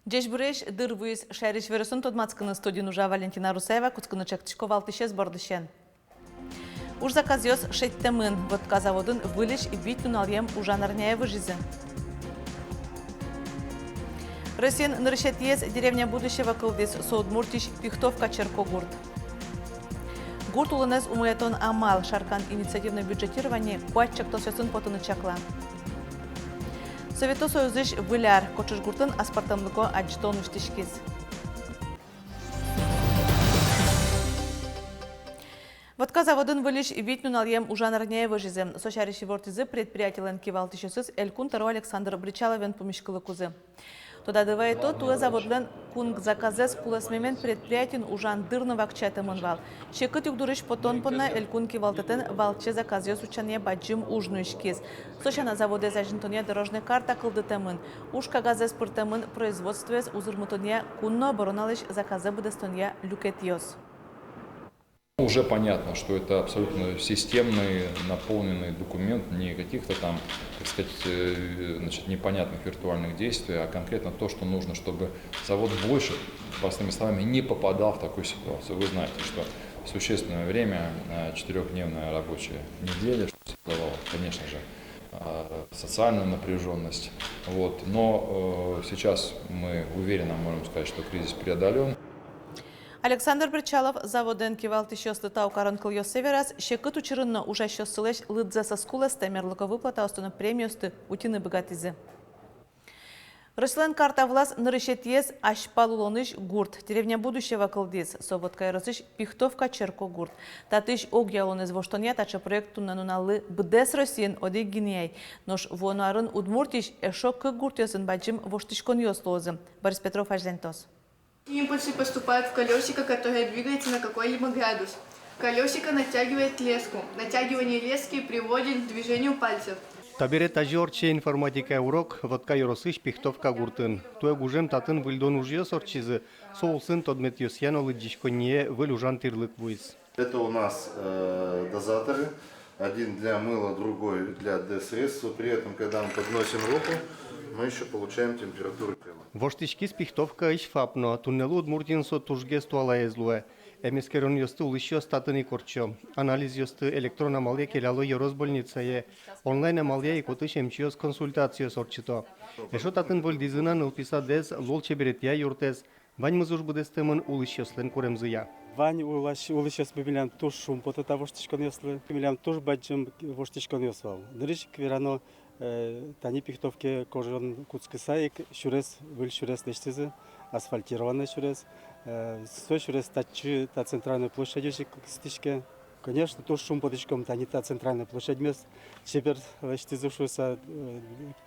Жешбуреш дырвыз шәріш вересін тодмацкыны студинужа Валентина Русаева куцкынычак тишковалтышез бардышен. Уж заказёс шеттемын, водка заводын вылеш вид туналем ужанарняевы жизы. Росин нырышетез деревня будущего кылдес Соудмуртиш Пихтовка Черкогурт. Гурт улынез умуятон амал шаркан инициативное бюджетирование куатчак тосёсын потыны чакла. Совето союзыш выляр кочышгуртын аспартамлыко аджтон уштишкиз. Водка заводын вылиш вид нуналем ужанарняевы жизы. Сошарищи вортизы предприятиялен кивалтышысыз Элькун Таро Александр Бричаловен помешкылы кузы. Туда дывайто туэ заводлен кунг заказез пуласмемен предприятин ужан дырны вакчаты мынвал. Шекыт югдурыш потон понна Элькун кивалтытын валче заказез учане баджим ужнуишкиз. Сошана заводе зажинтоне дорожный карта кылдытымын. Уж кагазез пыртымын производствез узырмутоне кунно обороналыш заказы будестоне люкетьёс. Уже понятно, что это абсолютно системный, наполненный документ, не каких-то там, так сказать, непонятных виртуальных действий, а конкретно то, что нужно, чтобы завод больше, простыми словами, не попадал в такую ситуацию. Вы знаете, что существенное время, 4-дневная рабочая неделя, что создавало, конечно же, социальную напряженность. Вот. Но сейчас мы уверенно можем сказать, что кризис преодолен. Александр Бричалов заводен кивалтышёсты таукарын кыльё северас, шекыт учырынна ужащёсылеш лыдзе соскулес темерлыко выплата остуны премиосты утины богатизы. Рыслен карта влас нырышетьез ашпалулоныш гурт, деревня будущего кылдиз, соводка ярысыш Пихтовка Черкогурт. Татыш огьялонез воштония тача проекту нануналы бдес Россиен оди гинеяй, нош вонуарын удмуртиш эшо кык гуртёсын баджим воштышкон ёслозы. Борис Петров, Ажлентос. Импульсы поступают в колесико, которое двигается на какой-либо градус. Колесико натягивает леску. Натягивание лески приводит к движению пальцев. Табире тажорче информатика урок, водка Яросыш Пихтовка Гуртын. Туе гужем татын выльдон ужье сорчизы, соулсын тодмет ёсьяно лыджишконье вылюжан тирлык вуиз. Это у нас дозаторы. Один для мыла, другой для средства. При этом, когда мы подносим руку, мы еще получаем температуру тела. Воштишкис Пихтовка иш фапно, туннелу удмуртин со тужге ствола езлуе. Эмискерон ёсты улышё статыни корчо. Анализ ёсты электрона мале келяло Ерозбольницае. Онлайн мале и котыш эмчиос консультацио сорчито. Эшо татын вольдизына нылписа дез лолче беретья юртез. Вань мызуш будестемын улышёслен куремзыя. Вань улышёс бимилям туш шум потата воштишкон ёслы. Бимилям туш баджим воштишкон ёсвал. Дырыш квирано тани Пихтовке кожан куцкысаик шурес выл шурес лештизы асфальтированный шурес со шурес тачи та центральная площадь стишке. Конечно, то шум подышком тани та центральная площадь мест север лештизы шуса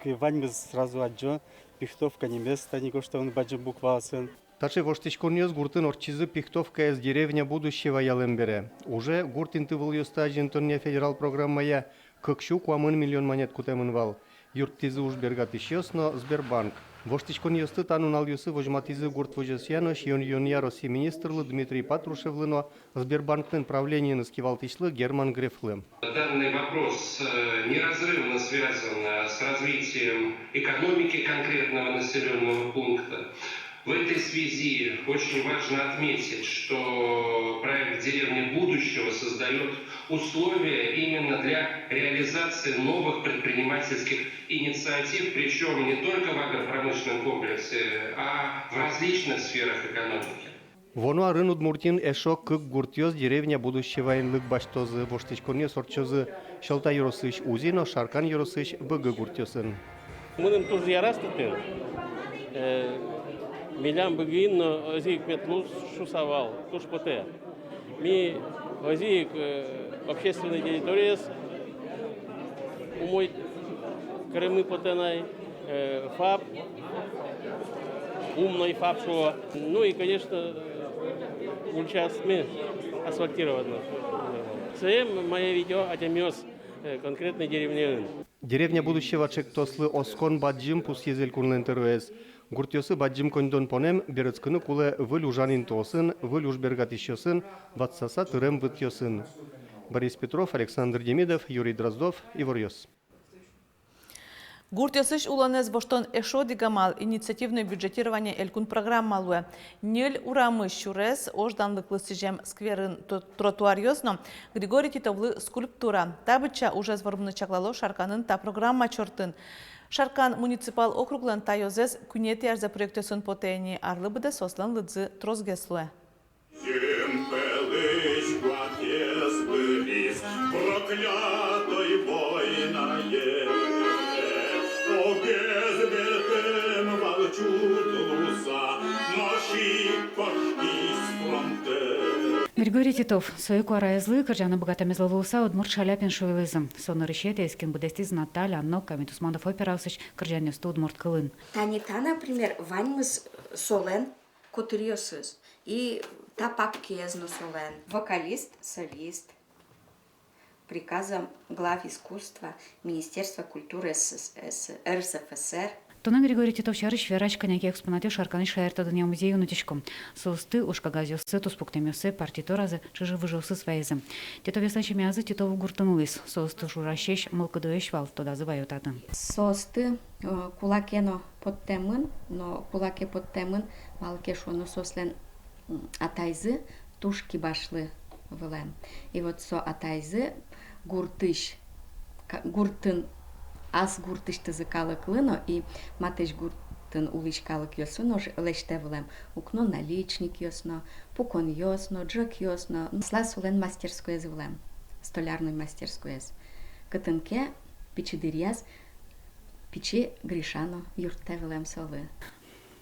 вань сразу аджо Пихтовка не место ни что он баджим буквался. Таче воштишконьёс гуртын орчизы Пихтовка из деревня будущего ялембере. Уже гуртин тывыл ёста жентоння федерал программая Кыкшу куамын миллион монет кутемын вал. Юрттизы уж бергатышёс, но Сбербанк. Воштишкон ёсты танунал ёсы вожматизы гурт вожесьяно шьон России министрлы Дмитрий Патрушевлыно Сбербанктын правлениен скивалтышлы Герман Грефлы. Данный вопрос неразрывно связан с развитием экономики конкретного населенного пункта. В этой связи очень важно отметить, что проект «Деревня будущего» создает условия именно для реализации новых предпринимательских инициатив, причем не только в агропромышленном комплексе, а в различных сферах экономики. Воно рынут муртин эшо кык гуртёс деревня будущего инлык баштозы воштишконе сорчозы шалта Яросыш узино шаркан Яросыш быгы гуртёсын. Мыным туж ярастыпен. Милям быгин озик метлус шусавал, туж поте. Ми озик общественной территории умой Крымы потенай, ФАП, умный ФАП шо. Ну и, конечно, участки асфальтировано. Це моє видео отемёс конкретной деревни. Деревня будущего чектослы оскон баджим пус езель кунлентеруэс. Гуртёсы баджим кондон понем берецкыны куле выль ужанин тосын, выль уж бергатищёсын, ватсаса тырем вытьёсын. Борис Петров, Александр Демидов, Юрий Дроздов, Ивор Ёс. Гуртесыш уланез боштон эшо дигамал инициативное бюджетирование элькун программалуэ. Нель урамы щурес ожданлыклы сижем скверын тротуар ёсно Григорий Титовлы скульптура. Табыча уже зворбны чаклало шарканын та программа чортын. Шаркан муниципал округлен та йозес күнети арза проектесын потени арлы быда сослан лыдзы трозгеслуэ. Проклятой войнае, обезбертым волчут луса, ноши кошки с фронте. Григорий Титов, Соеку Араязлы, Кыржаны богатами зловуса, Удмурт Шаляпин Шуйлызым. Сонор ищете, эскин будестиз Наталья, Анно, Камитусманов операусыч, Кыржаны сто Удмурт Кылын. Танита, например, ваньмыз солен, кутриосыз, и тапак кезно солен. Вокалист, солист. Приказом глав искусства Министерства культуры РСФСР. Тона Григорий Титов чарыш верач коняки экспонаты шарканы шаяртадыня музею нутичком. Соусты ушкагазиосы, туспуктемиосы, партитуразы, чыжы выжосы свайзы. Титов ясначи мязы Титову гуртанулыс. Соусты журащещ мылкадуэш вал, тода зываютаты. Соусты кулакено подтемын, но кулаке подтемын, малке шону сослен атайзы, тушки башлы вылем. И вот со атайзы гуртыш, гуртын, аз гуртыш тызыкалык лыно, и матыш гуртын улышкалык йосно, леште вылем. Укно наличник йосно, пукон йосно, джок йосно. Слас улен мастерскую вылем, столярную мастерскую. Кытынке пичидырьяз, пичи Гришано юрте вылем солы.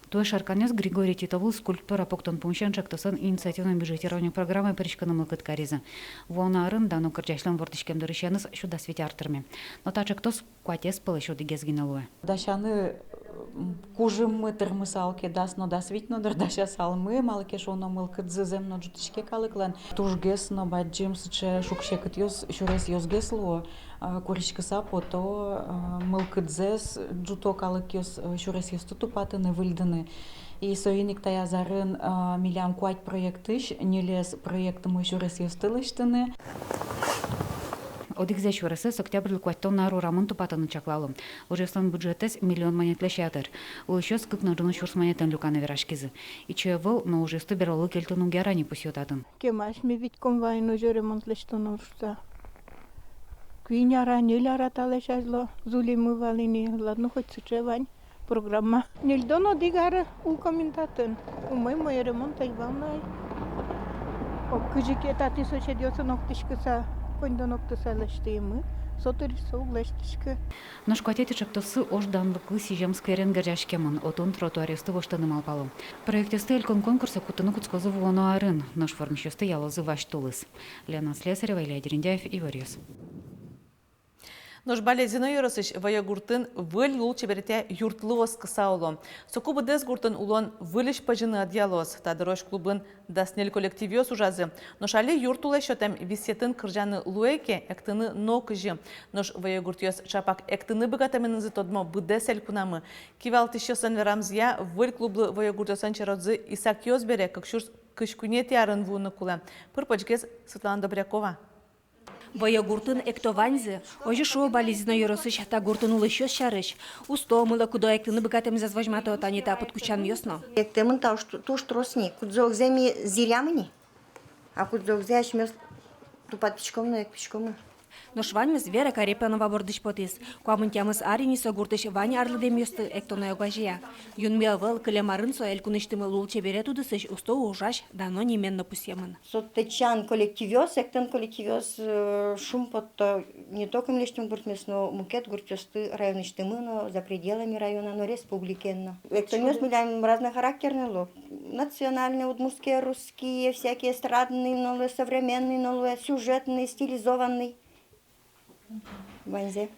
Туэ шарканес Григорий Титову скульптура поктон помощенчик тосан инициативным бюджетированию программы перечканым лыкыт каризы. Вона арын дану кырджашлам вортышкем дырышеныз шуда свети артерме. Но тачек тос куатес пылы шуды гезгиналуэ. Дашаны кужым мы термысалке дасно дасвитно дырдаша салмы малке шоно мылкыт зызем но джутышке калыклан тужгес но баджим сыче шукшекыт ёз шурес ёзгеслуо куричка сапо то мылкыт джуто калык ёз шурес ёз тутупатыны выльдыны. И союник тая зарын милям куать проектыш нелес проектымы шурес ёз тылыштыны. Одик зачурасы с октябрь лукваттон нару рамонту патаны чаклалым. Уже стан бюджетес миллион монет лещатыр. У еще скык на джуну чурс монетен люканы верашкизы. И че вол, но уже стуберолы кельтуну герани пусьютатын. Кемаш ми вид комвайну же ремонт лештону рушта. Квиняра неляра талешазло, зули мы валини, ладно хоть сычевань. Программа. Нельдоно дигара у комментатен. У мой ремонт айвамнай. Окыжике тати сочедёса ноктышкыса. Кондонокты сайлаштыймы, соторисо углаштышкы. Наш куатетичек тосы ожданлыклы сижем скверен гержашкемын, отун тротуаристы воштаным алпалым. Проектесты элькон конкурса кутыны куцкозы вуону арын, наш формищесты ялозы ваш тулыс. Лена Слесарева, Илья Дерендяев и Варьес. Нож балезино йоросыш вая гуртын выль лул чеберете юртлуос кысауло. Сокубы дез гуртын улон вылиш пажыны адьялос. Тадырош клубын даснель коллективиос ужазы. Нож али юртулай шотем висетын кыржаны луэке эктыны но кыжы. Нож вая гуртиос чапак эктыны богатаменызы тодмо быдесель кунамы. Кивал тыщосан верамзия выль клублы вая гуртиосан чародзы Исак Йозбере, как шурс кышкунети арын вуны кулы. Пырпочгез Светлана Добрякова. Вая гуртын эктованзы, ожи шо балезино йоросыш та гуртын улышё шарыш. Усто мыла кудо эктыны богатым зазважмато танита подкучан ёсно. Эктымын туш тросни, кудзок земи зирямыни, а кудзок зяш мёс тупат пичкомны, эк пичкомны. Но шваньмыз Вера Карепанова бордыш потис. Куамын тямыз арини со гуртыш Ваня арлыдем ёсты эктоно ягажия. Юнмел вел кылемарын со элькуныштымы лул чебере тудысыш усто ужаш дано неменно пусемын. Соттечан коллективиос, эктен коллективиос шумпотто не только млештим гуртмес, но мукет гуртёсты районыштымы, но за пределами района, но республикенно. Эктонёс миляем разнохарактерный лог. Национальные, удмуртские, русские, всякие эстрадные, но современные, но сюжетные, стилизованные. Ванзе.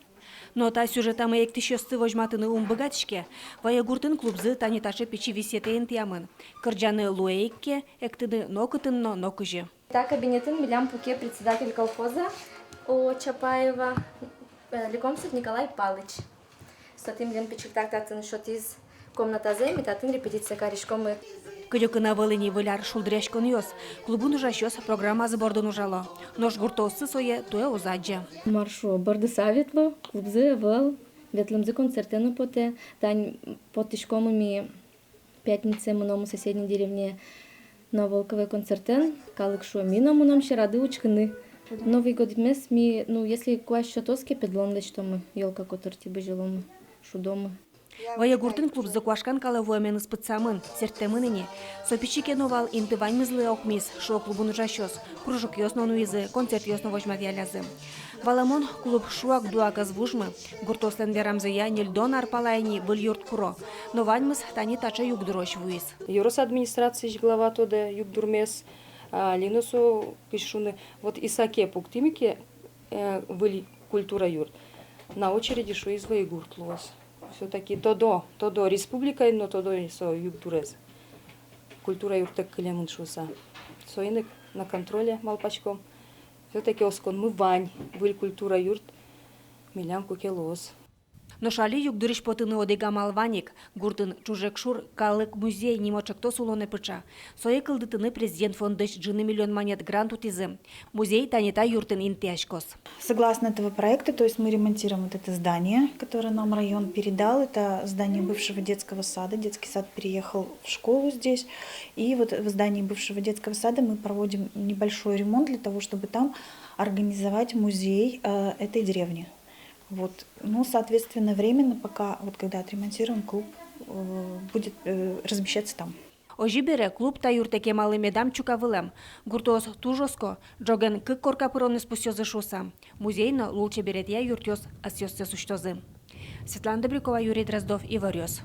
Но та сюжетамы эктишёсты вожматыны богатышке, вая гуртын клубзы таниташи печи висетейн тямын. Кырджаны луэйкке, эктыны нокытынно нокыжы. Так, кабинетін Милям Пуке, председатель колхоза у Чапаева, Лекомцев Николай Палыч. Статым лен печектак татын шотиз комната земи, татын репетиция каришкомы. Кыдёкына вылыни выляр шулдряшкон ёс. Клубун ужащёс программа сбордон ужало. Нож гуртосы сое туэ узаджа. Маршо барды саветло, клубзы вал, ветлымзы концертены поте, тань потышкомыми пятнице мному соседней деревне на Волковой концертен, калык шо мина нам рады учканы. Новый год мес ми, ну если куаш шатоски педлом, что мы елка которти бежелом шудомы. Вая гуртын клуб закуашкан калавоймен испытсамын, сертемыныне. Сопичике новал интывань мызлы окмис, шо клубун ужащос, кружок ёсно нуизы, концерт ёсно возьмат ялязы. Валамон клуб шуак дуака звужмы, гуртослен верамзыя нельдон арпалайни был юрт куро, но ваньмыз тани тача югдурош вуиз. Юрос администрации глава тоде югдурмес, линусу пишуны, вот исаке пуктимике были культура юрт. На очереди шо из вои гуртлос. Все-таки тодо республика, но тодо и со югдурез. Культура юртек клемын шуса. Соинек на контроле малпачком. Все-таки оскон мы вань, был культура юрт, милям кукелос. Но шали югдуриш потыны одега малваник, гуртын чужекшур калык музей немочекто сулоне пыча. Сое кылдытыны президент фондыш джины миллион монет грант утизы. Музей танита юртын интяшкос. Согласно этого проекта, то есть мы ремонтируем вот это здание, которое нам район передал. Это здание бывшего детского сада. Детский сад переехал в школу здесь. И вот в здании бывшего детского сада мы проводим небольшой ремонт для того, чтобы там организовать музей этой деревни. Вот. Ну, соответственно, временно, пока, вот когда отремонтируем, клуб будет размещаться там. Ожибере клуб та юртеке малый медам чукавылем. Гуртос тужоско, джоген кык коркапыроны спустёзы шуса. Музейно лучше берет я юртёс асёсце суштёзы. Светлана Добрякова, Юрий Дроздов, Иварёс.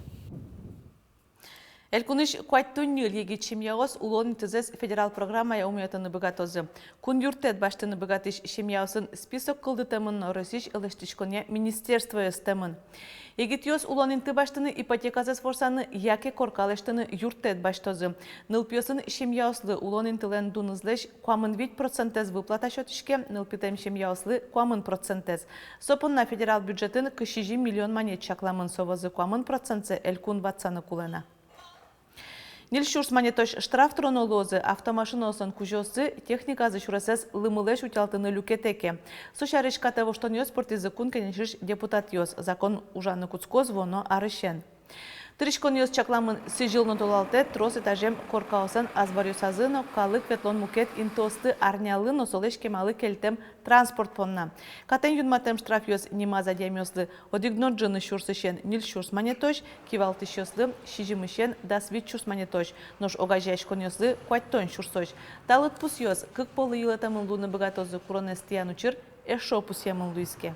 Элькуныш куаттуннил егичим яос улон тезес федерал программа я умеютыны богатозы. Кун юртет баштыны богатыш шемьяусын список кылдытымын росиш элештичконе министерство эстемын. Егит яос улон инты баштыны ипотеказы сфорсаны яке коркалештыны юртет баштозы. Нылпьосын шемьяуслы улон интылен дунызлеш куамын 8% выплата счетышке, нылпитем шемьяуслы куамын процентез. Сопын на федерал бюджетын кышижи миллион монет чакламын совозы куамын процентзе элькун ватсаны кулена. Нильшурс монетош штраф тронолозы автомашиносын кужосы техниказы шурасес лымылеш утялтыны люкетеке. Сушарыш катево что нёс спортизы кун кенешиш депутат ёс. Закон ужаны куцкоз воно арышен. Тришкон ёс чакламын сижилно толалте трос этажем коркаосан азбарюсазыно калык ветлон мукет интосты арнялыно солеш кемалы келтем транспорт понна. Катен юнматем штраф ёс немаза демёслы одигнор джыны шурсышен нильшурс монетош кивалты шёслы шижимышен дасвит шурс монетош нож огажешкон ёслы куаттон шурсош. Талыт пус ёс кык полы йылетамын луны богатозы куронестиян учыр эшо пусемын луиске.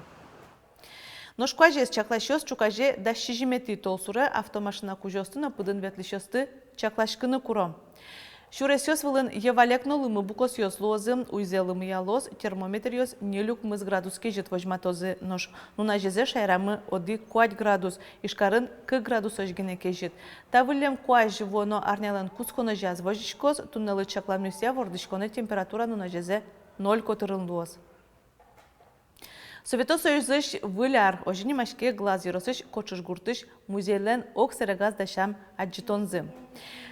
Ношкуаже с чаклашёс чукаже да шижимети толсуре автомашина кужостына пыдын ветлишёсты чаклашкыны куром. Шуресёс вылын евалекно лымы букос ёс лозы, уйзе лымы ялоз, термометр ёс нелюк мыз градуске жит вожматозы нож. Нуна жезе шайрамы оди 5 градус, ишкарын 2 градус ожгенеке жит. Тавылем куаж воно арнялан кусконо жаз вожишкоз, туннелы чакламнюся вордышконы температура нуна жезе 0 котырын лоз. Совето Союзыш выляр, ожини машке глаз еросыш кочыш гуртыш музейлен ок серегаз дашам аджитонзы.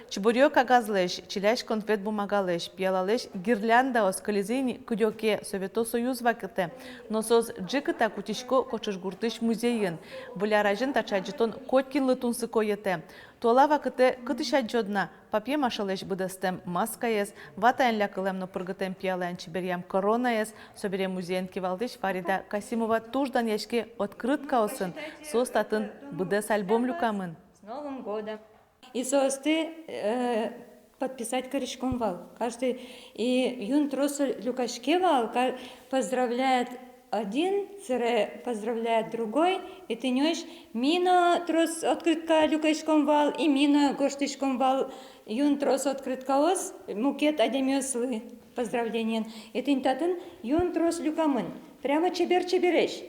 Чебурё кагазлеш, чиляш конфет бумагалеш, пьялалеш гирлянда ос колизейни кудёке Совето Союз вакыты. Носоз джикыта кутишко кочыш гуртыш музейын. Выляражын тача аджитон коткин лытунсы коете. Туала вакыты кытыш аджодна, папье машалеш быдастем маска ес, ватаян лякылем но пыргытем пьялаян чеберьям корона ес, собере музейн кивалдыш Фарида Касимова туждан яшке открытка осын, состатын быдас альбом люкамын. С Новым годом! И состы подписать корешком вал. Каждый и юн трос люкашке вал поздравляет один, поздравляет другой, и ты нёшь мина трос открытка люкашком вал и мина гоштышком вал юн трос открытка ос мукет адемёслы поздравления. И ты татын юн трос люкамын. Прямо чебер-чебереш.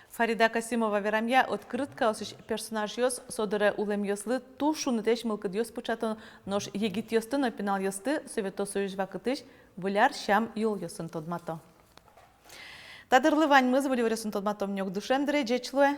Фарида Касимова верамья открытка осыш персонаж ёс содыре улем ёслы тушуны теш мылкыд ёс пучатын нож егит ёсты но пенал ёсты Совето Союз вакытыш выляр шам юл ёсын тодмато. Тадырлы вань мыз вылеврёсын тодматом нёк душем дыре жечлуэ.